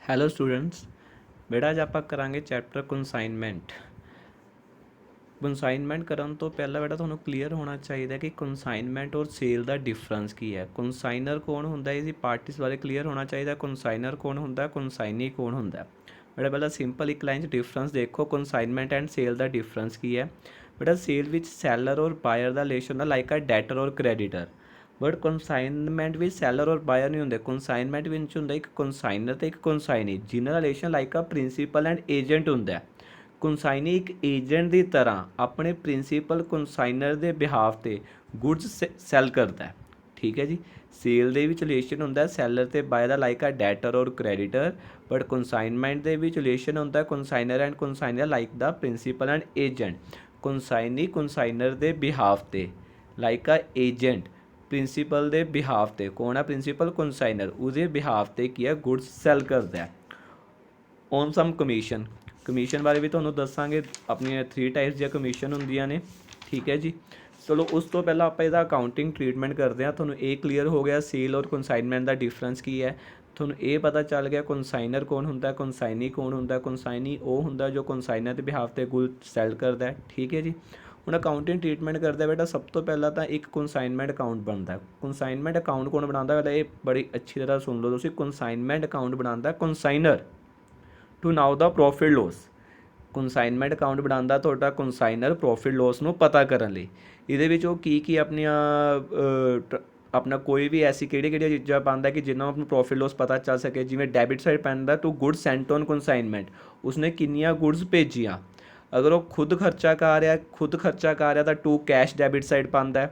Hello students, ਬੇਟਾ ਅੱਜ ਆਪਾਂ ਕਰਾਂਗੇ ਚੈਪਟਰ ਕਨਸਾਈਨਮੈਂਟ। ਕਨਸਾਈਨਮੈਂਟ ਕਰਨ ਤੋਂ ਪਹਿਲਾਂ ਬੇਟਾ ਤੁਹਾਨੂੰ ਕਲੀਅਰ ਹੋਣਾ ਚਾਹੀਦਾ ਕਿ ਕਨਸਾਈਨਮੈਂਟ ਔਰ ਸੇਲ ਦਾ ਡਿਫਰੈਂਸ ਕੀ ਹੈ। ਕਨਸਾਈਨਰ ਕੌਣ ਹੁੰਦਾ, ਇਹਦੀ ਪਾਰਟੀਜ਼ ਬਾਰੇ ਕਲੀਅਰ ਹੋਣਾ ਚਾਹੀਦਾ। ਕਨਸਾਈਨਰ ਕੌਣ ਹੁੰਦਾ, ਕਨਸਾਈਨੀ ਕੌਣ ਹੁੰਦਾ। ਬੇਟਾ ਪਹਿਲਾਂ ਸਿੰਪਲ ਇੱਕ ਲਾਈਨ 'ਚ ਡਿਫਰੈਂਸ ਦੇਖੋ, ਕਨਸਾਈਨਮੈਂਟ ਐਂਡ ਸੇਲ ਦਾ ਡਿਫਰੈਂਸ ਕੀ ਹੈ। ਬੇਟਾ ਸੇਲ ਵਿੱਚ ਸੈਲਰ ਔਰ ਬਾਇਰ ਦਾ ਰਿਲੇਸ਼ਨ ਹੁੰਦਾ ਲਾਈਕ ਆ ਡੈਟਰ ਔਰ ਕ੍ਰੈਡੀਟਰ, ਬਟ ਕਨਸਾਈਨਮੈਂਟ ਵਿੱਚ ਸੈਲਰ ਔਰ ਬਾਇਰ ਨਹੀਂ ਹੁੰਦੇ। ਕਨਸਾਈਨਮੈਂਟ ਵਿੱਚ ਹੁੰਦਾ ਇੱਕ ਕਨਸਾਈਨਰ ਅਤੇ ਇੱਕ ਕਨਸਾਈਨੀ, ਜਿਹਨਾਂ ਦਾ ਰਿਲੇਸ਼ਨ ਲਾਈਕ ਆ ਪ੍ਰਿੰਸੀਪਲ ਐਂਡ ਏਜੰਟ ਹੁੰਦਾ। ਕਨਸਾਈਨੀ ਇੱਕ ਏਜੰਟ ਦੀ ਤਰ੍ਹਾਂ ਆਪਣੇ ਪ੍ਰਿੰਸੀਪਲ ਕਨਸਾਈਨਰ ਦੇ ਬਿਹਾਫ 'ਤੇ ਗੁਡਸ ਸੈਲ ਕਰਦਾ ਹੈ। ਠੀਕ ਹੈ ਜੀ। ਸੇਲ ਦੇ ਵਿੱਚ ਰਿਲੇਸ਼ਨ ਹੁੰਦਾ ਸੈਲਰ ਅਤੇ ਬਾਇਰ ਦਾ ਲਾਈਕ ਆ ਡੈਟਰ ਔਰ ਕ੍ਰੈਡੀਟਰ, ਬਟ ਕਨਸਾਈਨਮੈਂਟ ਦੇ ਵਿੱਚ ਰਿਲੇਸ਼ਨ ਹੁੰਦਾ consignor and consignor like the principal and agent. Consignee consignor ਦੇ ਬਿਹਾਫ 'ਤੇ ਲਾਈਕ ਆ ਏਜੰਟ, ਪ੍ਰਿੰਸੀਪਲ ਦੇ ਬਿਹਾਫ 'ਤੇ ਕੌਣ ਆ ਪ੍ਰਿੰਸੀਪਲ ਕਨਸਾਈਨਰ, ਉਹਦੇ ਬਿਹਾਫ 'ਤੇ ਕੀ ਹੈ ਗੁਡਸ ਸੈਲ ਕਰਦਾ ਹੈ। ਔਨ ਸਮ ਕਮਿਸ਼ਨ, ਕਮਿਸ਼ਨ ਬਾਰੇ ਵੀ ਤੁਹਾਨੂੰ ਦੱਸਾਂਗੇ। ਆਪਣੀਆਂ 3 ਟਾਈਪਸ ਦੀਆਂ ਕਮਿਸ਼ਨ ਹੁੰਦੀਆਂ ਨੇ। ਠੀਕ ਹੈ ਜੀ। ਚਲੋ ਉਸ ਤੋਂ ਪਹਿਲਾਂ ਆਪਾਂ ਇਹਦਾ ਅਕਾਊਂਟਿੰਗ ਟਰੀਟਮੈਂਟ ਕਰਦੇ ਹਾਂ। ਤੁਹਾਨੂੰ ਇਹ ਕਲੀਅਰ ਹੋ ਗਿਆ ਸੇਲ ਔਰ ਕਨਸਾਈਨਮੈਂਟ ਦਾ ਡਿਫਰੈਂਸ ਕੀ ਹੈ। ਤੁਹਾਨੂੰ ਇਹ ਪਤਾ ਚੱਲ ਗਿਆ ਕਨਸਾਈਨਰ ਕੌਣ ਹੁੰਦਾ, ਕਨਸਾਈਨੀ ਕੌਣ ਹੁੰਦਾ। ਕਨਸਾਈਨੀ ਉਹ ਹੁੰਦਾ ਜੋ ਕਨਸਾਈਨਰ ਦੇ ਬਿਹਾਫ 'ਤੇ ਗੁਡ ਸੈਲ ਕਰਦਾ। ਠੀਕ ਹੈ ਜੀ। ਹੁਣ ਅਕਾਊਂਟਿੰਗ ਟਰੀਟਮੈਂਟ ਕਰਦਾ ਬੇਟਾ, ਸਭ ਤੋਂ ਪਹਿਲਾਂ ਤਾਂ ਇੱਕ ਕਨਸਾਈਨਮੈਂਟ ਅਕਾਊਂਟ ਬਣਦਾ। ਕਨਸਾਈਨਮੈਂਟ ਅਕਾਊਂਟ ਕੌਣ ਬਣਾਉਂਦਾ, ਪਹਿਲਾਂ ਇਹ ਬੜੀ ਅੱਛੀ ਤਰ੍ਹਾਂ ਸੁਣ ਲਓ ਤੁਸੀਂ। ਕਨਸਾਈਨਮੈਂਟ ਅਕਾਊਂਟ ਬਣਾਉਂਦਾ consignor to know the profit loss. Consignment account ਬਣਾਉਂਦਾ ਤੁਹਾਡਾ ਕਨਸਾਈਨਰ ਪ੍ਰੋਫਿਟ ਲੋਸ ਨੂੰ ਪਤਾ ਕਰਨ ਲਈ। ਇਹਦੇ ਵਿੱਚ ਉਹ ਕੀ ਆਪਣੀਆਂ ਆਪਣਾ ਕੋਈ ਵੀ ਐਸੀ ਕਿਹੜੀਆਂ ਚੀਜ਼ਾਂ ਪਾਉਂਦਾ ਕਿ ਜਿਨ੍ਹਾਂ ਨੂੰ ਪ੍ਰੋਫਿਟ ਲੋਸ ਪਤਾ ਚੱਲ ਸਕੇ। ਜਿਵੇਂ ਡੈਬਿਟ ਸਾਈਡ ਪੈਂਦਾ to goods sent on consignment, ਉਸਨੇ ਕਿੰਨੀਆਂ ਗੁਡਸ ਭੇਜੀਆਂ। ਅਗਰ ਉਹ ਖੁਦ ਖਰਚਾ ਕਰ ਰਿਹਾ ਤਾਂ ਟੂ ਕੈਸ਼ ਡੈਬਿਟ ਸਾਈਡ ਪਾਉਂਦਾ।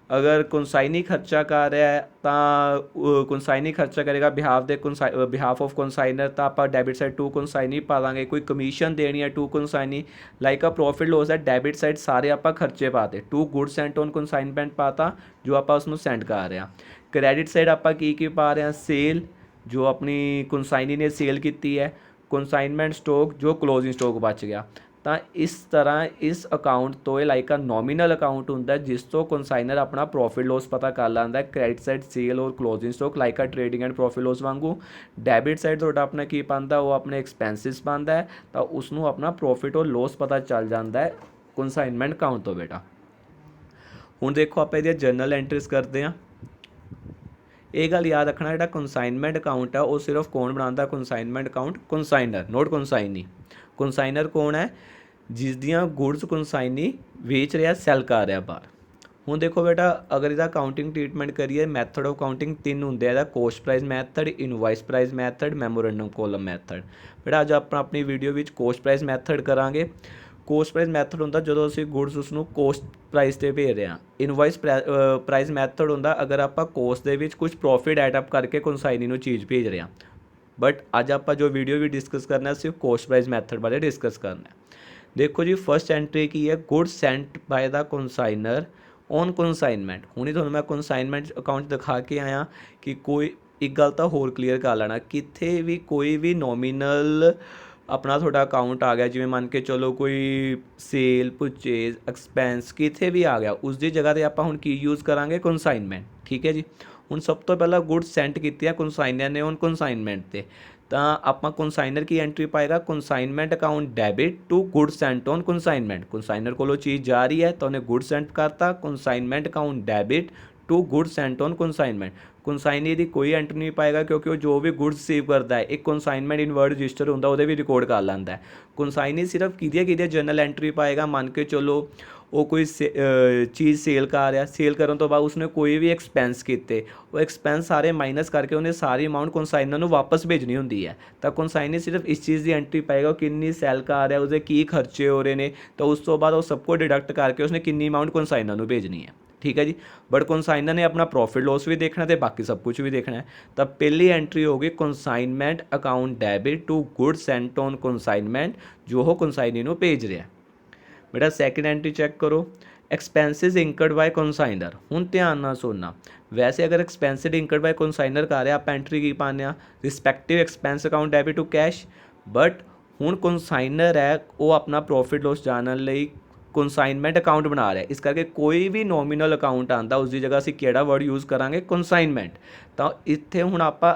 ਅਗਰ ਕਨਸਾਈਨੀ ਖਰਚਾ ਕਰ ਰਿਹਾ ਤਾਂ ਕਨਸਾਈਨੀ ਖਰਚਾ ਕਰੇਗਾ ਬਿਹਾਫ ਆਫ ਕਨਸਾਈਨਰ, ਤਾਂ ਆਪਾਂ ਡੈਬਿਟ ਸਾਈਡ ਟੂ ਕਨਸਾਈਨੀ ਪਾ ਦਾਂਗੇ। ਕੋਈ ਕਮਿਸ਼ਨ ਦੇਣੀ ਹੈ ਟੂ ਕਨਸਾਈਨੀ, ਲਾਈਕ ਆ ਪ੍ਰੋਫਿਟ ਲੋਸ ਹੈ ਡੈਬਿਟ ਸਾਈਡ ਸਾਰੇ ਆਪਾਂ ਖਰਚੇ ਪਾਤੇ। To good sent on consignment ਪਾਤਾ ਜੋ ਆਪਾਂ ਉਸਨੂੰ ਸੈਂਡ ਕਰ ਰਹੇ ਹਾਂ। ਕ੍ਰੈਡਿਟ ਸਾਈਡ ਆਪਾਂ ਕੀ ਪਾ ਰਹੇ ਹਾਂ, ਸੇਲ ਜੋ ਆਪਣੀ ਕਨਸਾਈਨੀ ਨੇ ਸੇਲ ਕੀਤੀ ਹੈ, ਕਨਸਾਈਨਮੈਂਟ ਸਟੋਕ ਜੋ ਕਲੋਜ਼ਿੰਗ ਸਟੋਕ ਬਚ ਗਿਆ। ਤਾਂ ਇਸ ਤਰ੍ਹਾਂ ਇਸ ਅਕਾਊਂਟ ਤੋਂ ਇਹ ਲਾਈਕ ਆ ਨੋਮੀਨਲ ਅਕਾਊਂਟ ਹੁੰਦਾ ਜਿਸ ਤੋਂ ਕਨਸਾਈਨਰ ਆਪਣਾ ਪ੍ਰੋਫਿਟ ਲੋਸ ਪਤਾ ਕਰ ਲੈਂਦਾ। ਕ੍ਰੈਡਿਟ ਸਾਈਡ ਸੇਲ ਔਰ ਕਲੋਜ਼ਿੰਗ ਸਟੋਕ ਲਾਈਕ ਆ ਟ੍ਰੇਡਿੰਗ ਐਂਡ ਪ੍ਰੋਫਿਟ ਲੋਸ ਵਾਂਗੂ। ਡੈਬਿਟ ਸਾਈਡ ਤੁਹਾਡਾ ਆਪਣਾ ਕੀ ਪਾਉਂਦਾ, ਉਹ ਆਪਣੇ ਐਕਸਪੈਂਸਿਸ ਪਾਉਂਦਾ ਹੈ, ਤਾਂ ਉਸਨੂੰ ਆਪਣਾ ਪ੍ਰੋਫਿਟ ਔਰ ਲੋਸ ਪਤਾ ਚੱਲ ਜਾਂਦਾ ਹੈ ਕਨਸਾਈਨਮੈਂਟ ਅਕਾਊਂਟ ਤੋਂ ਬੇਟਾ। ਹੁਣ ਦੇਖੋ ਆਪਾਂ ਇਹਦੀਆਂ ਜਰਨਲ ਐਂਟਰੀਜ਼ ਕਰਦੇ ਹਾਂ। ਇਹ ਗੱਲ ਯਾਦ ਰੱਖਣਾ ਜਿਹੜਾ ਕਨਸਾਈਨਮੈਂਟ ਅਕਾਊਂਟ ਹੈ ਉਹ ਸਿਰਫ ਕੌਣ ਬਣਾਉਂਦਾ, ਕਨਸਾਈਨਮੈਂਟ ਅਕਾਊਂਟ ਕਨਸਾਈਨਰ, ਨੋਟ ਕਨਸਾਈਨੀ। ਕਨਸਾਈਨਰ ਕੌਣ ਹੈ, ਜਿਸ ਦੀਆਂ ਗੁਡਸ ਕਨਸਾਈਨੀ ਵੇਚ ਰਿਹਾ, ਸੈਲ ਕਰ ਰਿਹਾ ਬਾਹਰ। ਹੁਣ ਦੇਖੋ ਬੇਟਾ, ਅਗਰ ਇਹਦਾ ਅਕਾਊਂਟਿੰਗ ਟਰੀਟਮੈਂਟ ਕਰੀਏ, ਮੈਥਡ ਆਫ ਅਕਾਊਂਟਿੰਗ 3 ਹੁੰਦੇ ਆ ਇਹਦਾ। Cost price method, invoice price method, memorandum column method. ਬੇਟਾ ਅੱਜ ਆਪਾਂ ਆਪਣੀ ਵੀਡੀਓ ਵਿੱਚ ਕੋਸਟ ਪ੍ਰਾਈਸ ਮੈਥਡ ਕਰਾਂਗੇ। ਕੋਸਟ ਪ੍ਰਾਈਸ ਮੈਥਡ ਹੁੰਦਾ ਜਦੋਂ ਅਸੀਂ ਗੁਡਸ ਉਸਨੂੰ ਕੋਸਟ ਪ੍ਰਾਈਸ 'ਤੇ ਭੇਜ ਰਹੇ ਹਾਂ। ਇਨਵਾਇਸ ਪ੍ਰਾਈਸ ਮੈਥਡ ਹੁੰਦਾ ਅਗਰ ਆਪਾਂ ਕੋਸਟ ਦੇ ਵਿੱਚ ਕੁਝ ਪ੍ਰੋਫਿਟ ਐਡ ਅਪ ਕਰਕੇ ਕਨਸਾਈਨੀ ਨੂੰ ਚੀਜ਼ ਭੇਜ ਰਹੇ ਹਾਂ। ਬਟ ਅੱਜ ਆਪਾਂ ਜੋ ਵੀਡੀਓ ਵੀ ਡਿਸਕਸ ਕਰਨਾ ਸਿਰਫ ਕੋਸਟ ਪ੍ਰਾਈਸ ਮੈਥਡ ਬਾਰੇ ਡਿਸਕਸ ਕਰਨਾ। ਦੇਖੋ ਜੀ, ਫਸਟ ਐਂਟਰੀ ਕੀ ਹੈ, goods sent by the consignor on consignment. ਹੁਣੇ ਤੁਹਾਨੂੰ ਮੈਂ ਕਨਸਾਈਨਮੈਂਟ ਅਕਾਊਂਟ ਦਿਖਾ ਕੇ ਆਇਆ ਕਿ ਕੋਈ ਇੱਕ ਗੱਲ ਤਾਂ ਹੋਰ ਕਲੀਅਰ ਕਰ ਲੈਣਾ, ਕਿੱਥੇ ਵੀ ਕੋਈ ਵੀ ਨੋਮੀਨਲ ਆਪਣਾ ਤੁਹਾਡਾ ਅਕਾਊਂਟ ਆ ਗਿਆ, ਜਿਵੇਂ ਮੰਨ ਕੇ ਚਲੋ ਕੋਈ ਸੇਲ, ਪਰਚੇਜ਼, ਐਕਸਪੈਂਸ ਕਿਤੇ ਵੀ ਆ ਗਿਆ, ਉਸ ਦੀ ਜਗ੍ਹਾ 'ਤੇ ਆਪਾਂ ਹੁਣ ਕੀ ਯੂਜ਼ ਕਰਾਂਗੇ, ਕਨਸਾਈਨਮੈਂਟ। ਠੀਕ ਹੈ ਜੀ। ਹੁਣ ਸਭ ਤੋਂ ਪਹਿਲਾਂ ਗੁਡਸ ਸੈਂਟ ਕੀਤੀ ਆ ਕਨਸਾਈਨਰ ਨੇ ਔਨ ਕਨਸਾਈਨਮੈਂਟ 'ਤੇ, ਤਾਂ ਆਪਾਂ ਕਨਸਾਈਨਰ ਕੀ ਐਂਟਰੀ ਪਾਏਗਾ, consignment account debit to good sent on consignment. Consignor ਕੋਲੋਂ ਚੀਜ਼ ਜਾ ਰਹੀ ਹੈ ਤਾਂ ਉਹਨੇ ਗੁਡ ਸੈਂਟ ਕਰਤਾ, consignment account debit to good sent on consignment. Consignee ਦੀ ਕੋਈ ਐਂਟਰੀ ਨਹੀਂ ਪਾਏਗਾ ਕਿਉਂਕਿ ਉਹ ਜੋ ਵੀ ਗੁਡਸ ਰਿਸੀਵ ਕਰਦਾ ਹੈ ਇੱਕ ਕਨਸਾਈਨਮੈਂਟ ਇਨਵਰਡ ਰਜਿਸਟਰ ਹੁੰਦਾ, ਉਹਦੇ ਵੀ ਰਿਕਾਰਡ ਕਰ ਲੈਂਦਾ ਹੈ। ਕਨਸਾਈਨੀ ਸਿਰਫ ਕਿਹਦੀਆਂ ਜਰਨਲ ਐਂਟਰੀ ਪਾਏਗਾ, ਮੰਨ ਕੇ ਚਲੋ ਉਹ ਕੋਈ ਚੀਜ਼ ਸੇਲ ਕਰ ਰਿਹਾ, ਸੇਲ ਕਰਨ ਤੋਂ ਬਾਅਦ ਉਸਨੇ ਕੋਈ ਵੀ ਐਕਸਪੈਂਸ ਕੀਤੇ, ਉਹ ਐਕਸਪੈਂਸ ਸਾਰੇ ਮਾਈਨਸ ਕਰਕੇ ਉਹਨੇ ਸਾਰੀ ਅਮਾਊਂਟ ਕਨਸਾਈਨਰ ਨੂੰ ਵਾਪਸ ਭੇਜਣੀ ਹੁੰਦੀ ਹੈ। ਤਾਂ ਕਨਸਾਈਨਰ ਸਿਰਫ ਇਸ ਚੀਜ਼ ਦੀ ਐਂਟਰੀ ਪਾਏਗਾ ਕਿੰਨੀ ਸੈਲ ਕਰ ਰਿਹਾ, ਉਸਦੇ ਕੀ ਖਰਚੇ ਹੋ ਰਹੇ ਨੇ, ਤਾਂ ਉਸ ਤੋਂ ਬਾਅਦ ਉਹ ਸਭ ਕੁਝ ਡਿਡਕਟ ਕਰਕੇ ਉਸਨੇ ਕਿੰਨੀ ਅਮਾਊਂਟ ਕਨਸਾਈਨਰ ਨੂੰ ਭੇਜਣੀ ਹੈ। ਠੀਕ ਹੈ ਜੀ। ਬਟ ਕਨਸਾਈਨਰ ਨੇ ਆਪਣਾ ਪ੍ਰੋਫਿਟ ਲੋਸ ਵੀ ਦੇਖਣਾ ਅਤੇ ਬਾਕੀ ਸਭ ਕੁਝ ਵੀ ਦੇਖਣਾ ਹੈ। ਤਾਂ ਪਹਿਲੀ ਐਂਟਰੀ ਹੋ ਗਈ consignment account debit to good sent on consignment, ਜੋ ਉਹ ਕਨਸਾਈਨੀ ਨੂੰ ਭੇਜ ਰਿਹਾ। ਬੇਟਾ ਸੈਕਿੰਡ ਐਂਟਰੀ ਚੈੱਕ ਕਰੋ, ਐਕਸਪੈਂਸਿਸ ਇੰਕਰਡ ਬਾਏ ਕਨਸਾਈਨਰ। ਹੁਣ ਧਿਆਨ ਨਾਲ ਸੁਣਨਾ, ਵੈਸੇ ਅਗਰ ਐਕਸਪੈਂਸਿਸ ਇੰਕਰਡ ਬਾਏ ਕਨਸਾਈਨਰ ਕਰ ਰਿਹਾ ਆਪਾਂ ਐਂਟਰੀ ਕੀ ਪਾਉਂਦੇ ਹਾਂ, respective expense account debit to cash. But ਹੁਣ ਕਨਸਾਈਨਰ ਹੈ ਉਹ ਆਪਣਾ ਪ੍ਰੋਫਿਟ ਲੋਸ ਜਾਣਨ ਲਈ ਕਨਸਾਈਨਮੈਂਟ ਅਕਾਊਂਟ ਬਣਾ ਰਿਹਾ, ਇਸ ਕਰਕੇ ਕੋਈ ਵੀ ਨੋਮੀਨਲ ਅਕਾਊਂਟ ਆਉਂਦਾ ਉਸ ਦੀ ਜਗ੍ਹਾ ਅਸੀਂ ਕਿਹੜਾ ਵਰਡ ਯੂਜ਼ ਕਰਾਂਗੇ, ਕਨਸਾਈਨਮੈਂਟ। ਤਾਂ ਇੱਥੇ ਹੁਣ ਆਪਾਂ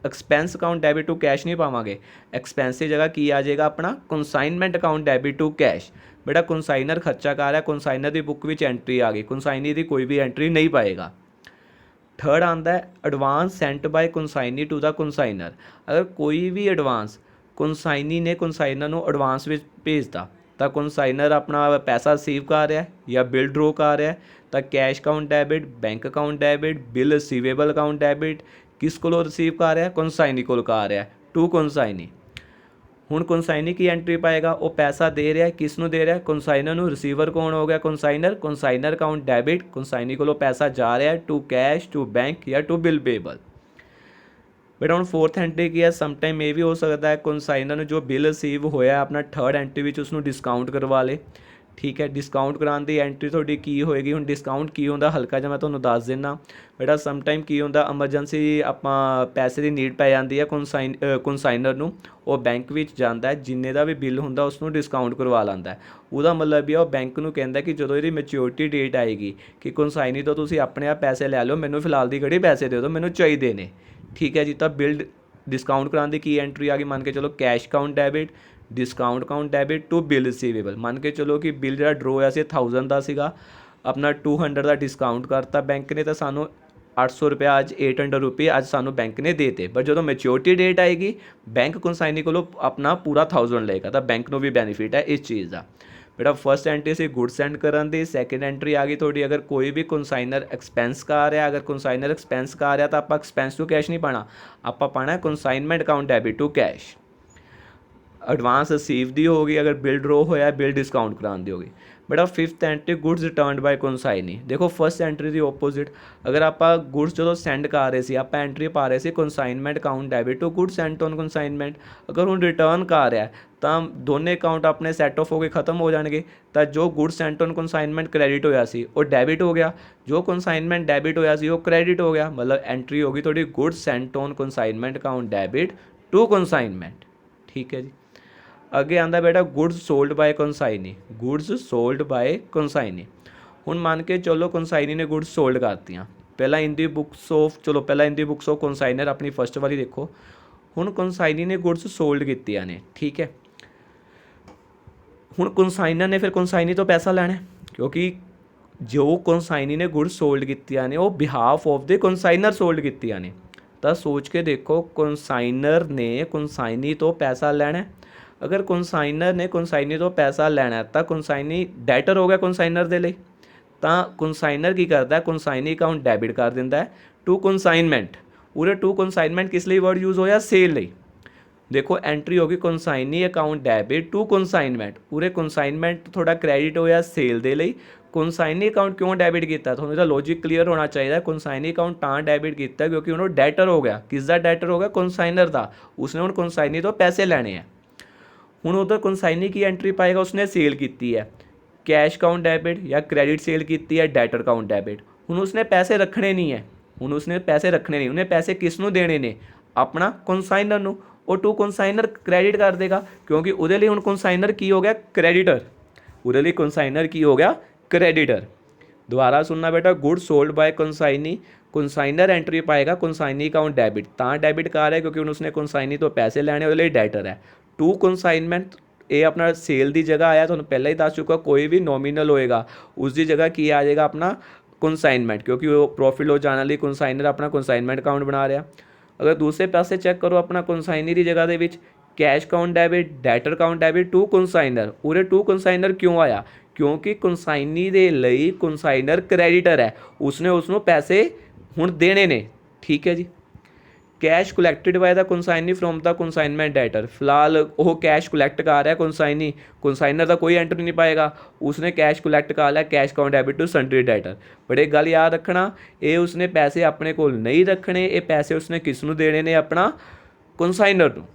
expense account debit to cash ਨਹੀਂ ਪਾਵਾਂਗੇ, ਐਕਸਪੈਂਸ ਦੀ ਜਗ੍ਹਾ ਕੀ ਆ ਜਾਏਗਾ ਆਪਣਾ consignment account debit to cash. बेटा कंसाइनर खर्चा कर रहा है, कंसाइनर की बुक में एंट्री आ गई, कंसाइनी की कोई भी एंट्री नहीं पाएगा। थर्ड आता है advance sent by consignee to the consignor. अगर कोई भी एडवांस कंसाइनी ने कंसाइनर को एडवांस में भेजता तो कंसाइनर अपना पैसा रिसीव कर रहा है या बिल ड्रॉ कर रहा है तो cash account debit, bank account debit, bill receivable account debit किस को रिसीव कर रहा है, कंसाइनी को कर रहा है टू कंसाइनी। ਹੁਣ ਕੰਸਾਈਨੀ ਕੀ ਐਂਟਰੀ ਪਾਏਗਾ, ਉਹ ਪੈਸਾ ਦੇ ਰਿਹਾ ਕਿਸ ਨੂੰ ਦੇ ਰਿਹਾ, ਕੰਸਾਈਨਰ ਨੂੰ। ਰਿਸੀਵਰ ਕੌਣ ਹੋ ਗਿਆ, ਕੰਸਾਈਨਰ। ਕੰਸਾਈਨਰ ਅਕਾਊਂਟ ਡੈਬਿਟ, ਕੰਸਾਈਨੀ ਕੋਲੋਂ ਪੈਸਾ ਜਾ ਰਿਹਾ ਟੂ ਕੈਸ਼, ਟੂ ਬੈਂਕ ਜਾਂ ਟੂ ਬਿਲ ਪੇਬਲ। ਬਟ ਹੁਣ ਫੋਰਥ ਐਂਟਰੀ ਕੀ ਹੈ, ਸਮਟਾਈਮ ਇਹ ਵੀ ਹੋ ਸਕਦਾ ਹੈ ਕੰਸਾਈਨਰ ਨੂੰ ਜੋ ਬਿੱਲ ਰਿਸੀਵ ਹੋਇਆ ਆਪਣਾ ਥਰਡ ਐਂਟਰੀ ਵਿੱਚ ਉਸਨੂੰ ਡਿਸਕਾਊਂਟ ਕਰਵਾ ਲੇ। ਠੀਕ ਹੈ, ਡਿਸਕਾਊਂਟ ਕਰਾਉਣ ਦੀ ਐਂਟਰੀ ਤੁਹਾਡੀ ਕੀ ਹੋਏਗੀ। ਹੁਣ ਡਿਸਕਾਊਂਟ ਕੀ ਹੁੰਦਾ ਹਲਕਾ ਜਿਹਾ ਮੈਂ ਤੁਹਾਨੂੰ ਦੱਸ ਦਿੰਦਾ ਬੇਟਾ। ਸਮਟਾਈਮ ਕੀ ਹੁੰਦਾ, ਐਮਰਜੈਂਸੀ ਆਪਾਂ ਪੈਸੇ ਦੀ ਨੀਡ ਪੈ ਜਾਂਦੀ ਹੈ ਕੰਸਾਈਨਰ ਨੂੰ, ਉਹ ਬੈਂਕ ਵਿੱਚ ਜਾਂਦਾ ਹੈ, ਜਿੰਨੇ ਦਾ ਵੀ ਬਿੱਲ ਹੁੰਦਾ ਉਸਨੂੰ ਡਿਸਕਾਊਂਟ ਕਰਵਾ ਲੈਂਦਾ। ਉਹਦਾ ਮਤਲਬ ਇਹ ਉਹ ਬੈਂਕ ਨੂੰ ਕਹਿੰਦਾ ਕਿ ਜਦੋਂ ਇਹਦੀ ਮੈਚਿਓਰਿਟੀ ਡੇਟ ਆਏਗੀ ਕਿ ਕੰਸਾਈਨੀ ਤੋਂ ਤੁਸੀਂ ਆਪਣੇ ਆਪ ਪੈਸੇ ਲੈ ਲਓ, ਮੈਨੂੰ ਫਿਲਹਾਲ ਦੀ ਘੜੀ ਪੈਸੇ ਦੇ ਦਿਓ, ਮੈਨੂੰ ਚਾਹੀਦੇ ਨੇ। ਠੀਕ ਹੈ ਜੀ, ਤਾਂ ਬਿੱਲ ਡਿਸਕਾਊਂਟ ਕਰਾਉਣ ਦੀ ਕੀ ਐਂਟਰੀ ਆ ਗਈ, ਮੰਨ ਕੇ ਚਲੋ cash account debit, discount account debit to bill receivable. मान के चलो कि बिल जो ड्रो होया 1000 का सीगा, अपना 200 का डिस्काउंट करता बैंक ने, तो सानू 800 रुपया अज 800 रुपये अज सानू बैंक ने देते। पर जो मैच्योरिटी डेट आएगी बैंक कंसाइनी को अपना पूरा 1000 लेगा, तो बैंक को भी बेनीफिट है इस चीज़ का। बेटा फर्स्ट एंट्री से गुड सेंड करन दी, सैकेंड एंट्री आ गई थोड़ी अगर कोई भी कंसाइनर एक्सपेंस का आ रहा, अगर कंसाइनर एक्सपेंस का आ रहा तो आप एक्सपेंस टू कैश नहीं पाना, आप पाना consignment account debit to cash. Advance receive दी होगी, अगर बिल ड्रॉ होया बिल डिस्काउंट करान दी होगी। बेटा fifth entry goods returned by consignee. देखो फर्स्ट एंट्री की ओपोजिट, अगर आप गुड्स जो सेंड कर रहे थे आप एंट्री पा रहे थे consignment account debit to goods sent on consignment, अगर हम रिटर्न कर रहा है तो दोनों अकाउंट अपने सैट ऑफ हो गए खत्म हो जाएंगे। तो जो goods sent on consignment credit होया सी वो डैबिट हो गया, जो कंसाइनमेंट डैबिट होया सी वो क्रेडिट हो गया। मतलब एंट्री होगी थोड़ी goods sent on consignment account debit to consignment. ठीक है जी, अगे आंदा बेटा goods sold by consignee, goods sold by consignee. हुण मान के चलो कंसाइनी ने गुड्स सोल्ड करतियाँ, पहला इन दी बुक्स ऑफ, चलो पहला इन दी बुक्स ऑफ कंसाइनर अपनी फर्स्ट वाली देखो। हुण कंसाइनी ने गुड्स सोल्ड कीतियां ने, ठीक है। हुण कंसाइनर ने फिर कंसाइनी तो पैसा लेना है, क्योंकि जो कंसाइनी ने गुड्स सोल्ड कीतियां ने वो behalf of the consignor sold कीतियां ने। तो सोच के देखो कंसाइनर ने कंसाइनी तो पैसा लेना है, अगर कंसाइनर ने कंसाइनी तो पैसा लेना है तो कंसाइनी डैटर हो गया कंसाइनर के लिए, तो कंसाइनर की करता है कंसाइनी अकाउंट डैबिट कर देता है टू कंसाइनमेंट। पूरे टू कंसाइनमेंट किस लिए वर्ड यूज़ होया, सेल लिए। देखो एंट्री होगी consignee account debit to consignment, पूरे कंसाइनमेंट थोड़ा क्रेडिट होया सेल दे लिए। कंसाइनी अकाउंट क्यों डैबिट किया, थोड़ा लॉजिक क्लीयर होना चाहिए। कंसाइनी अकाउंट तां डैबिट किया क्योंकि उन्होंने डैटर हो गया, किसका डैटर हो गया, कंसाइनर का। उसने हुण कंसाइनी तो पैसे लेने हैं। हुण उधर कंसाइनी की एंट्री पाएगा उसने सेल की है, कैश अकाउंट डैबिट या क्रेडिट सेल की है, डैटर अकाउंट डैबिट। हुण उसने पैसे रखने नहीं है, हुण उसने पैसे रखने नहीं, उन्हें पैसे किसनों देने ने, अपना कंसाइनर नूं। वो टू कंसाइनर क्रेडिट कर देगा क्योंकि उहदे लई हुण कंसाइनर की हो गया, क्रेडिटर। उहदे लई कंसाइनर की हो गया, क्रेडिटर। दोबारा सुनना बेटा, good sold by consignee, consignor entry पाएगा कंसाइनी अकाउंट डैबिट, तां डैबिट कर रहा है क्योंकि उसने कंसाइनी तो पैसे लैने, उहदे लई डैटर है। टू कंसाइनमेंट ये अपना सेल की जगह आया, तो पहले ही दस चुका, कोई भी नॉमिनल होएगा उसकी जगह की आ जाएगा अपना कंसाइनमेंट, क्योंकि वो प्रॉफिट लॉस जाने लिए कंसाइनर अपना कंसाइनमेंट अकाउंट बना रहा। अगर दूसरे पासे चेक करो अपना कंसाइनी की जगह दे विच cash account debit, debtor account debit to consignor. पूरे टू कंसाइनर क्यों आया, क्योंकि कंसाइनी दे लई कंसाइनर क्रेडिटर है, उसने उसनों पैसे हुण देने ने। ठीक है जी, cash collected by the consignee from the consignment debtor, फिलहाल वो कैश कलैक्ट कर रहा है कंसाइनी, कंसाइनर का कोई एंट्री नहीं पाएगा, उसने कैश कलैक्ट कर लिया, cash account debit to sundry debtor. But एक गल याद रखना, ये उसने पैसे अपने को नहीं रखने, ये पैसे उसने किसनों देने ने, अपना कंसाइनर नूं।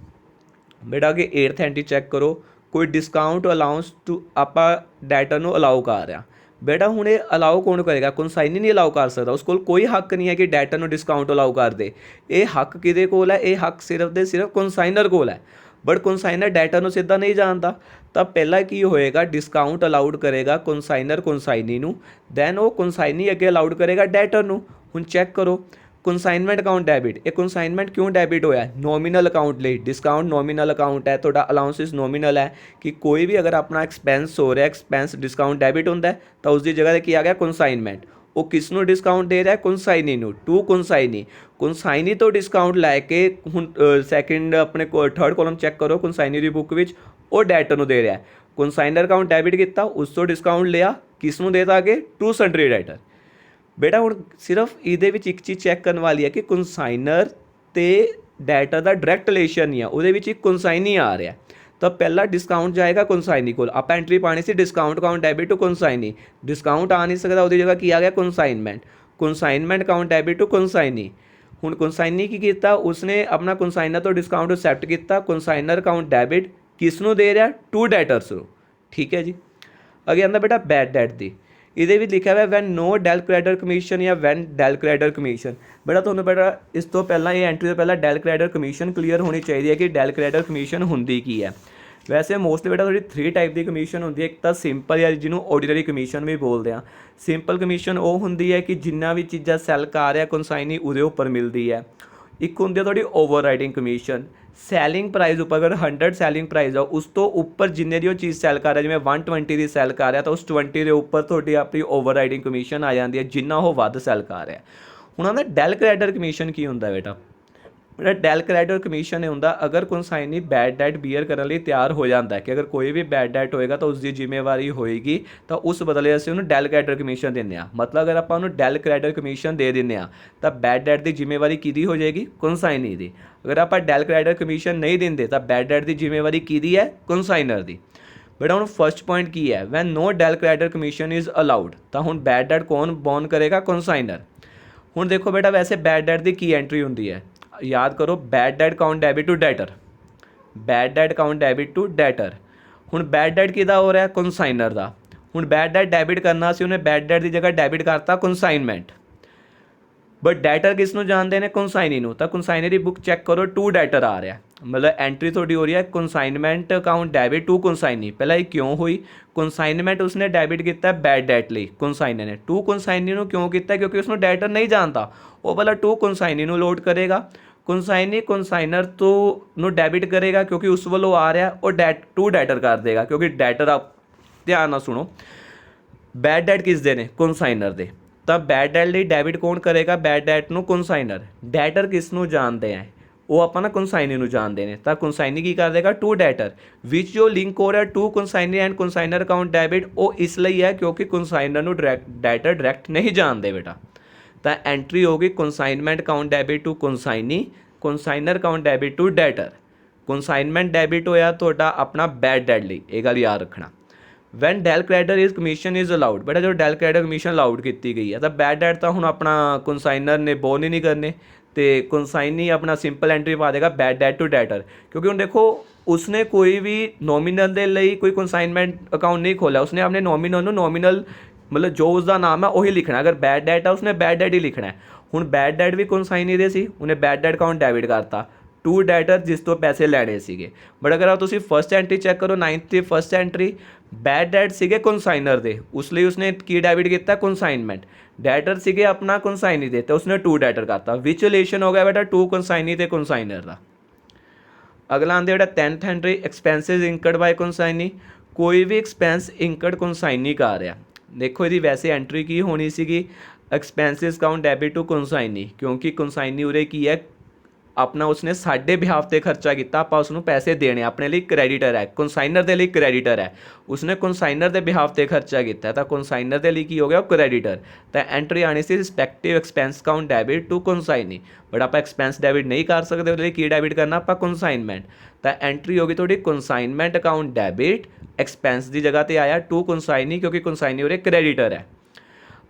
बेटा कि एट्थ एंट्री चेक करो, कोई डिस्काउंट अलाउंस टू आप डैटर नूं अलाउ कर रहा। बेटा हुण ये अलाउ कौन करेगा, कंसाइनी नहीं अलाउ कर सकता, उसको कोई हक नहीं है कि डैटर नूं डिस्काउंट अलाउ कर दे। ये हक किहदे कोल है, ये हक सिर्फ दे सिर्फ कंसाइनर कोल है। बट कंसाइनर डैटर नूं सीधा नहीं जानता, तो पहला की होएगा, डिस्काउंट अलाउड करेगा कंसाइनर कंसाइनी नूं, दैन वो कंसाइनी अगे अलाउड करेगा डैटर नूं। हुण चेक करो, ਕੰਸਾਈਨਮੈਂਟ ਅਕਾਊਂਟ ਡੈਬਿਟ, ਇਹ ਕੰਸਾਈਨਮੈਂਟ ਕਿਉਂ ਡੈਬਿਟ ਹੋਇਆ? ਨੋਮੀਨਲ ਅਕਾਊਂਟ ਲਈ। ਡਿਸਕਾਊਂਟ ਨੋਮੀਨਲ ਅਕਾਊਂਟ ਹੈ, ਤੁਹਾਡਾ ਅਲਾउंसेस ਨੋਮੀਨਲ ਹੈ ਕਿ ਕੋਈ ਵੀ ਅਗਰ ਆਪਣਾ ਐਕਸਪੈਂਸ ਹੋ ਰਿਹਾ, ਐਕਸਪੈਂਸ ਡਿਸਕਾਊਂਟ ਡੈਬਿਟ ਹੁੰਦਾ ਤਾਂ ਉਸ ਦੀ ਜਗ੍ਹਾ 'ਤੇ ਕੀ ਆ ਗਿਆ? ਕੰਸਾਈਨਮੈਂਟ। ਉਹ ਕਿਸ ਨੂੰ ਡਿਸਕਾਊਂਟ ਦੇ ਰਿਹਾ? ਕੰਸਾਈਨੀ ਨੂੰ, ਟੂ ਕੰਸਾਈਨੀ। ਕੰਸਾਈਨੀ ਤੋਂ ਡਿਸਕਾਊਂਟ ਲੈ ਕੇ ਹੁਣ ਸੈਕਿੰਡ ਆਪਣੇ ਥਰਡ ਕੋਲਮ ਚੈੱਕ ਕਰੋ ਕੰਸਾਈਨੀ ਦੀ ਬੁੱਕ ਵਿੱਚ, ਉਹ ਡੈਟਰ ਨੂੰ ਦੇ ਰਿਹਾ। ਕੰਸਾਈਨਰ ਅਕਾਊਂਟ ਡੈਬਿਟ ਕੀਤਾ, ਉਸ ਤੋਂ ਡਿਸਕਾਊਂਟ ਲਿਆ, ਕਿਸ ਨੂੰ ਦੇਤਾ ਅੱਗੇ? ਟੂ ਸਨਡਰੀ ਡੈਟਰ। ਬੇਟਾ ਹੁਣ ਸਿਰਫ ਇਹਦੇ ਵਿੱਚ ਇੱਕ ਚੀਜ਼ ਚੈੱਕ ਕਰਨ ਵਾਲੀ ਹੈ ਕਿ ਕੰਸਾਈਨਰ ਤੇ ਡੈਟਰ ਦਾ ਡਾਇਰੈਕਟ ਰਿਲੇਸ਼ਨ ਨਹੀਂ ਆ, ਉਹਦੇ ਵਿੱਚ ਇੱਕ ਕੰਸਾਈਨੀ ਆ ਰਿਹਾ ਤਾਂ ਪਹਿਲਾ ਡਿਸਕਾਊਂਟ ਜਾਏਗਾ ਕੰਸਾਈਨੀ ਕੋਲ। ਆਪਾਂ ਐਂਟਰੀ ਪਾਣੀ ਸੀ discount account debit to consignee, discount ਆ ਨਹੀਂ ਸਕਦਾ, ਉਹਦੀ ਜਗ੍ਹਾ ਕੀ ਆ ਗਿਆ? Consignment. Consignment account debit to consignee. ਹੁਣ ਕੰਸਾਈਨੀ ਕੀ ਕੀਤਾ? ਉਸਨੇ ਆਪਣਾ ਕੰਸਾਈਨਰ ਤੋਂ ਡਿਸਕਾਊਂਟ ਐਕਸੈਪਟ ਕੀਤਾ, ਕੰਸਾਈਨਰ ਅਕਾਊਂਟ ਡੈਬਿਟ ਕਿਸ ਨੂੰ ਦੇ ਰਿਹਾ? ਟੂ ਡੈਟਰਸ ਨੂੰ। ਠੀਕ ਹੈ ਜੀ। ਅੱਗੇ ਆਉਂਦਾ ਬੇਟਾ ਬੈਡ ਡੈਟ ਦੀ। ਇਹਦੇ ਵਿੱਚ ਲਿਖਿਆ ਹੋਇਆ van no del credit commission ਜਾਂ ਵੈਨ ਡੈਲ ਕ੍ਰੈਡਿਟ ਕਮਿਸ਼ਨ। ਬੇਟਾ ਤੁਹਾਨੂੰ ਬੇਟਾ ਇਸ ਤੋਂ ਪਹਿਲਾਂ ਇਹ ਐਂਟਰੀ ਤੋਂ ਪਹਿਲਾਂ ਡੈਲ ਕ੍ਰੈਡਿਟ ਕਮਿਸ਼ਨ ਕਲੀਅਰ ਹੋਣੀ ਚਾਹੀਦੀ ਹੈ ਕਿ ਡੈਲ ਕ੍ਰੈਡਿਟ ਕਮਿਸ਼ਨ ਹੁੰਦੀ ਕੀ ਹੈ। ਵੈਸੇ ਮੋਸਟਲੀ ਬੇਟਾ ਤੁਹਾਡੀ 3 ਟਾਈਪ ਦੀ ਕਮਿਸ਼ਨ ਹੁੰਦੀ ਹੈ। ਇੱਕ ਤਾਂ ਸਿੰਪਲ ਜਾਂ ਜਿਹਨੂੰ ਆਰਡੀਨਰੀ ਕਮਿਸ਼ਨ ਵੀ ਬੋਲਦੇ ਆ। ਸਿੰਪਲ ਕਮਿਸ਼ਨ ਉਹ ਹੁੰਦੀ ਹੈ ਕਿ ਜਿੰਨਾ ਵੀ ਚੀਜ਼ਾਂ ਸੈੱਲ ਕਰ ਰਿਹਾ ਕੰਸਾਈਨੀ ਉਹਦੇ ਉੱਪਰ ਮਿਲਦੀ ਹੈ। ਇੱਕ ਹੁੰਦੀ ਹੈ ਤੁਹਾਡੀ over riding commission, selling price ਉੱਪਰ ਅਗਰ 100 ਸੈਲਿੰਗ ਪ੍ਰਾਈਸ ਆ ਉਸ ਤੋਂ ਉੱਪਰ ਜਿੰਨੇ ਦੀ ਉਹ ਚੀਜ਼ ਸੈੱਲ ਕਰ ਰਿਹਾ, ਜਿਵੇਂ 120 ਦੀ ਸੈੱਲ ਕਰ ਰਿਹਾ ਤਾਂ ਉਸ 20 ਦੇ ਉੱਪਰ ਤੁਹਾਡੀ ਆਪਣੀ ਓਵਰ ਰਾਈਡਿੰਗ ਕਮਿਸ਼ਨ ਆ ਜਾਂਦੀ ਹੈ ਜਿੰਨਾ ਉਹ ਵੱਧ ਸੈੱਲ ਕਰ ਰਿਹਾ। ਹੁਣ ਆਉਂਦਾ ਡੈਲ ਕ੍ਰੈਡਿਟ ਕਮਿਸ਼ਨ ਕੀ ਹੁੰਦਾ ਬੇਟਾ? ਡੈਲ ਕ੍ਰੈਡਿਟ ਕਮਿਸ਼ਨ ਇਹ ਹੁੰਦਾ ਅਗਰ ਕੰਸਾਈਨੀ ਬੈਡ ਡੈਟ ਬੀਅਰ ਕਰਨ ਲਈ ਤਿਆਰ ਹੋ ਜਾਂਦਾ ਕਿ ਅਗਰ ਕੋਈ ਵੀ ਬੈਡ ਡੈਟ ਹੋਏਗਾ ਤਾਂ ਉਸ ਦੀ ਜ਼ਿੰਮੇਵਾਰੀ ਹੋਏਗੀ ਤਾਂ ਉਸ ਬਦਲੇ ਅਸੀਂ ਉਹਨੂੰ ਡੈਲ ਕ੍ਰੈਡਿਟ ਕਮਿਸ਼ਨ ਦਿੰਦੇ ਹਾਂ। ਮਤਲਬ ਅਗਰ ਆਪਾਂ ਉਹਨੂੰ ਡੈਲ ਕ੍ਰੈਡਿਟ ਕਮਿਸ਼ਨ ਦੇ ਦਿੰਦੇ ਹਾਂ ਤਾਂ ਬੈਡ ਡੈਟ ਦੀ ਜ਼ਿੰਮੇਵਾਰੀ ਕਿਹਦੀ ਹੋ ਜਾਏਗੀ? ਕੰਸਾਈਨੀ ਦੀ। ਅਗਰ ਆਪਾਂ ਡੈਲ ਕ੍ਰੈਡਿਟ ਕਮਿਸ਼ਨ ਨਹੀਂ ਦਿੰਦੇ ਤਾਂ ਬੈਡ ਡੈਟ ਦੀ ਜ਼ਿੰਮੇਵਾਰੀ ਕਿਹਦੀ ਹੈ? ਕੰਸਾਈਨਰ ਦੀ। ਬਟ ਹੁਣ ਫਸਟ ਪੁਆਇੰਟ ਕੀ ਹੈ? When no del credit commission is allowed ਤਾਂ ਹੁਣ ਬੈਡ ਡੈਟ ਕੌਣ ਬੌਨ ਕਰੇਗਾ? ਕੰਸਾਈਨਰ। ਹੁਣ ਦੇਖੋ ਬੇਟਾ ਵੈਸੇ ਬੈਡ ਡੈਟ ਦੀ ਕੀ ਐਂਟਰੀ ਹੁੰਦੀ ਹੈ? याद करो bad debt account debit to debtor, bad debt account debit to debtor. हुण बैड डेट किहदा हो रहा है? कंसाइनर दा। हुण बैड डेट डेबिट करना सी उन्हें बैड डेट की जगह डेबिट करता कंसाइनमेंट, बट डेटर किस नूं जानते हैं? कंसाइनी नूं। तां कंसाइनी की बुक चैक करो, टू डेटर आ रहा, मतलब एंट्री थोड़ी हो रही है consignment account debit to consignee. पहला ये क्यों हुई? कंसाइनमेंट उसने डेबिट किया बैड डेट लिए कंसाइनर ने, टू कंसाइनी नूं क्यों किया? क्योंकि उसनूं डेटर नहीं जानता, वो भला टू कंसाइनी नूं लोड करेगा। कंसाइनी कंसाइनर तो नो डेबिट करेगा क्योंकि उस वालों आ रहा और टू डेटर कर देगा क्योंकि डेटर आप ध्यान ना सुनो बैड डेट किस दे ने? कंसाइनर दे। तब बैड डेट लिए डेबिट कौन करेगा? बैड डेट नू कंसाइनर। डेटर किस नू जानते हैं? वो आप ना कंसाइनी नू जानते हैं तो कंसाइनी की कर देगा? To debtor. विच जो लिंक हो रहा है to consignee and consignor account debit वो इसलिए है क्योंकि कंसाइनर नू डेटर डायरैक्ट नहीं जानते बेटा। तो एंट्री होगी consignment account debit to consignee, consignor account debit to debtor. Consignment debit होया तुहाडा अपना बैड डेट लई, ये गल याद रखना। When del credit is commission is allowed, बेटा जो डेल क्रेडिट कमीशन अलाउड की गई है तो बैड डेट तो हुण अपना कंसाइनर ने बोन ही नहीं करने तो कंसाइनी अपना सिंपल एंट्री पा देगा बैड डेट टू डेटर। क्योंकि हुण देखो उसने कोई भी नॉमिनल दे लई कोई कंसाइनमेंट अकाउंट नहीं खोलिया, उसने अपने नॉमिनल नॉमिनल मतलब जो उसका नाम है वही लिखना। अगर बैड डेट है उसने बैड डेट ही लिखना है। हुण बैड डेट भी कंसाइनी दे सी, उन्हें बैड डेट अकाउंट डेबिट करता, टू डेटर जिस तो पैसे लैने सीगे। बट अगर आप फस्ट एंट्री चैक करो 9th की फस्ट एंट्री बैड डेट सीगे कंसाइनर दे, उसलिए उसने की डेबिट किया? कंसाइनमेंट। डेटर सीगे अपना कंसाइनी दे तो उसने टू डेटर करता। विच रिलेशन हो गया बेटा? टू कंसाइनी ते कंसाइनर का। अगला आंदे बेटा 10th entry expenses incurred by consignee. कोई भी एक्सपेंस इंकर्ड कंसाइनी का आ रहा, देखो ये वैसे एंट्री की होनी सी expenses account debit to consignee, क्योंकि कंसाइनी उरे की है अपना उसने साढ़े बिहाफ से खर्चा किया, आप उसनों पैसे देने अपने लिए क्रेडिटर है, कंसाइनर के लिए क्रेडिटर है, उसने कंसाइनर के बिहाफ से खर्चा किया तो कंसाइनर के लिए की हो गया क्रेडिटर। तो एंट्री आनी सी respective expense account debit to consignee, but आप एक्सपेंस डेबिट नहीं कर सकते, उसके लिए की डेबिट करना आप कंसाइनमेंट। तो एंट्री होगी थोड़ी कंसाइनमेंट अकाउंट डेबिट, एक्सपेंस की जगह पर आया टू कंसाइनी क्योंकि कंसाइनी उरे क्रेडिटर है।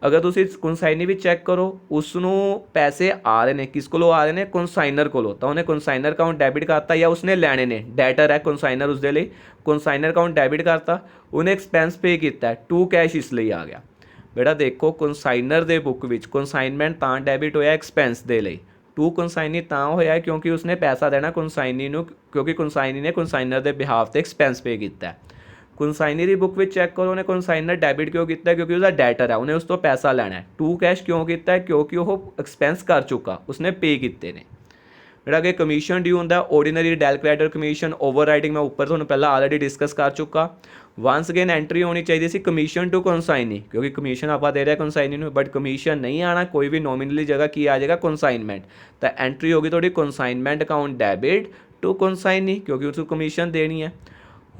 अगर तुम कंसाइनी भी चैक करो उसनों पैसे आ रहे हैं, किस को आ रहे हैं? कंसाइनर को, तो उन्हें कंसाइनर अकाउंट डेबिट करता या उसने लैने ने, डेटर है कंसाइनर उसके लिए कंसाइनर अकाउंट डेबिट करता, उन्हें एक्सपेंस पे किया टू कैश इसलिए आ गया। बेटा देखो कंसाइनर दे बुक विच कंसाइनमेंट तां डेबिट होया एक्सपेंस दे लई, टू कंसाइनी तां होया क्योंकि उसने पैसा देना कंसाइनी नूं, क्योंकि कंसाइनी ने कंसाइनर दे बिहाफ ते एक्सपेंस पे किया। ਕੰਸਾਈਨਰ ਦੀ ਬੁੱਕ ਵਿੱਚ ਚੈੱਕ ਕਰੋ ਉਹਨੇ ਕੰਸਾਈਨਰ ਡੈਬਿਟ ਕਿਉਂ ਕੀਤਾ, ਕਿਉਂਕਿ ਉਹਦਾ ਡੈਟਰ ਹੈ, ਉਹਨੇ ਉਸ ਤੋਂ ਪੈਸਾ ਲੈਣਾ ਹੈ। ਟੂ ਕੈਸ਼ ਕਿਉਂ ਕੀਤਾ ਹੈ, ਕਿਉਂਕਿ ਉਹ ਐਕਸਪੈਂਸ ਕਰ ਚੁੱਕਾ, ਉਸਨੇ ਪੇ ਕੀਤੇ ਨੇ। ਜਿਹੜਾ ਕਿ ਕਮਿਸ਼ਨ ਡਿਊ ਹੁੰਦਾ ordinary del credere commission overriding, ਮੈਂ ਉੱਪਰ ਤੁਹਾਨੂੰ ਪਹਿਲਾਂ ਆਲਰੇਡੀ ਡਿਸਕਸ ਕਰ ਚੁੱਕਾ। ਵਾਂਸ ਅਗੇਨ ਐਂਟਰੀ ਹੋਣੀ ਚਾਹੀਦੀ ਸੀ ਕਮਿਸ਼ਨ ਟੂ ਕੰਸਾਈਨੀ, ਕਿਉਂਕਿ ਕਮਿਸ਼ਨ ਆਪਾਂ ਦੇ ਰਹੇ ਕੰਸਾਈਨੀ ਨੂੰ, ਬਟ ਕਮਿਸ਼ਨ ਨਹੀਂ ਆਣਾ, ਕੋਈ ਵੀ ਨੋਮੀਨਲੀ ਜਗ੍ਹਾ ਕੀ ਆ ਜਾਏਗਾ ਕੰਸਾਈਨਮੈਂਟ, ਤਾਂ ਐਂਟਰੀ ਹੋਗੀ ਤੁਹਾਡੀ ਕੰਸਾਈਨਮੈਂਟ ਅਕਾਊਂਟ ਡੈਬਿਟ ਟੂ ਕੰਸਾਈਨੀ, ਕਿਉਂਕਿ ਉਸ ਨੂੰ ਕਮਿਸ਼ਨ ਦੇਣੀ ਹੈ।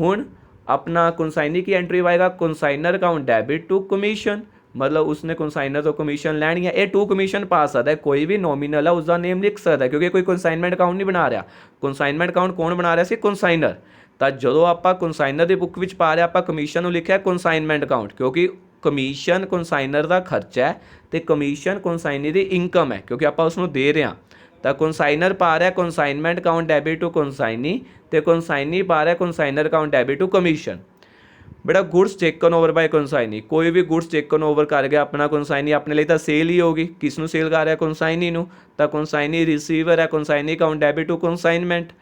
ਹੁਣ अपना कंसाइनी की एंट्री आएगा consignor account debit to commission, मतलब उसने कंसाइनर तो कमीशन लैनी है, ये टू कमीशन पा सकता है, कोई भी नॉमिनल है उसका नेम लिख सकता है, क्योंकि कोई कंसाइनमेंट अकाउंट नहीं बना रहा। कंसाइनमेंट अकाउंट कौन बना रहा सी, कंसाइनर। तो जो आप कंसाइनर की बुक में पा रहे आप कमीशन लिखा कंसाइनमेंट अकाउंट, क्योंकि कमीशन कंसाइनर का खर्चा है तो कमीशन कंसाइनी की इनकम है, क्योंकि आप उसको दे रहे हैं। तो कंसाइनर पा रहा consignment account debit to consignee, तो कंसाइनी पा रहा consignor account debit to commission. बेटा goods taken over by consignee, कोई भी गुड्स टेकन ओवर कर गया अपना कंसाइनी, अपने लिए तो सेल ही होगी, किसनों सेल कर रहा कंसाइनी नूं, तो कंसाइनी रिसीवर है consignee account debit to consignment.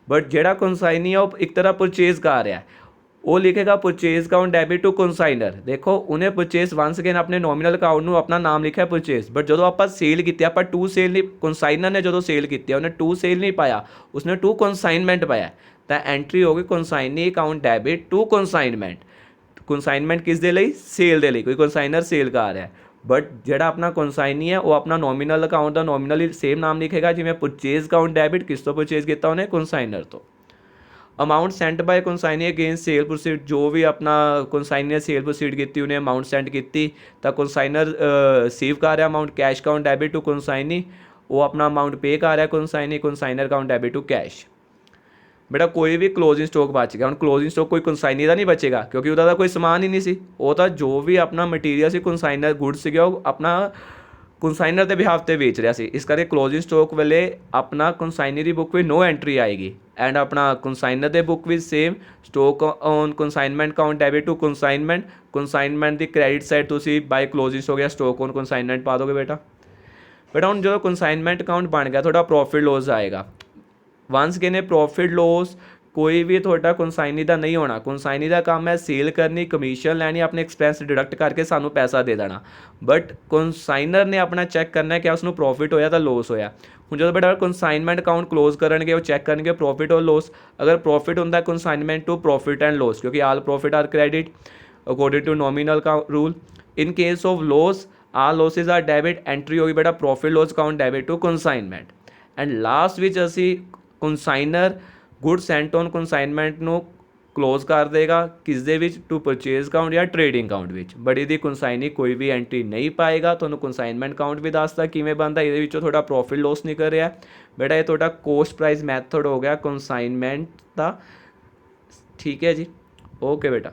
But जेड़ा कंसाइनी है वो एक तरह परचेज कर रहा है, वो लिखेगा purchase account debit to consignor. देखो उन्हें परचेज वंस अगेन अपने नॉमिनल अकाउंट में अपना नाम लिखा है परचेज, बट जो आप सेल की आप टू सेल नहीं, कंसाइनर ने जो सेल की उन्हें टू सेल नहीं पाया, उसने टू कंसाइनमेंट पाया, तो एंट्री होगी consignee account debit to consignment. Consignment किस दे लई, सेल दे लई, कोई कंसाइनर सेल कर रहा है, बट जोड़ा अपना कंसाइनी है वो अपना नॉमिनल अकाउंट का नॉमिनल सेम नाम लिखेगा, जिमें परचेज अकाउंट डेबिट किस तो परचेज किया उन्हें, कंसाइनर तो। Amount Saint by consignee against cell proceed, जो भी अपना कंसाइनी ने सेल प्रोसीड की उन्हें अमाउंट सेंड की, तो कंसाइनर रिसीव कर रहा amount cash account debit to consignee, वो अपना अमाउंट पे कर रहा consignee, consignor account debit to cash. बेटा कोई भी क्लोजिंग स्टॉक बच गया, हम क्लोजिंग स्टॉक कोई कंसाइनी का नहीं बचेगा, क्योंकि वह कोई समान ही नहीं सी, वो तो जो भी अपना मटीरियल से कंसाइनर गुड्स से अपना कंसाइनर के बिहाफ से बेच रहा है, इस करके क्लोजिंग स्टॉक वेले अपना कंसाइनी की बुक में नो एंट्री आएगी, एंड अपना कंसाइनर के बुक में same stock on consignment account debit to consignment, consignment की क्रेडिट साइड तुसी बाय क्लोजिंग स्टॉक या स्टॉक ऑन कंसाइनमेंट पा दोगे। बेटा हम जो कंसाइनमेंट अकाउंट बन गया थोड़ा प्रॉफिट लॉस आएगा। वंस कहने प्रॉफिट लॉस कोई भी थोड़ा कंसाइनी का नहीं होना, कंसाइनी का काम है सेल करनी, कमीशन लैनी, अपने एक्सपेंस डिडक्ट करके सानू पैसा दे देना, बट कंसाइनर ने अपना चैक करना है क्या उसनों प्रॉफिट होया तो लॉस होया। हुण जो बेटा कंसाइनमेंट अकाउंट क्लोज करनगे वो चैक करनगे प्रॉफिट और लॉस, अगर प्रॉफिट होंदा consignment to profit and loss, क्योंकि all profit are credit according to nominal का rule. In case of loss all losses are debit, entry होगी बेटा profit loss account debit to consignment. And last विच असी consignor good sent on consignment ਨੂੰ close कर देगा किस दे विच, टू परचेज अकाउंट या ट्रेडिंग अकाउंट विच, बट ਇਹਦੀ कंसाइनी कोई भी एंट्री नहीं पाएगा। ਤੁਹਾਨੂੰ कंसाइनमेंट अकाउंट भी दसदा किवें बनदा, ਇਹਦੇ ਵਿੱਚੋਂ ਤੁਹਾਡਾ प्रॉफिट लॉस निकल रहा है। बेटा ये ਤੁਹਾਡਾ कोस्ट प्राइस मैथड हो गया कंसाइनमेंट का, ठीक है जी, ओके बेटा।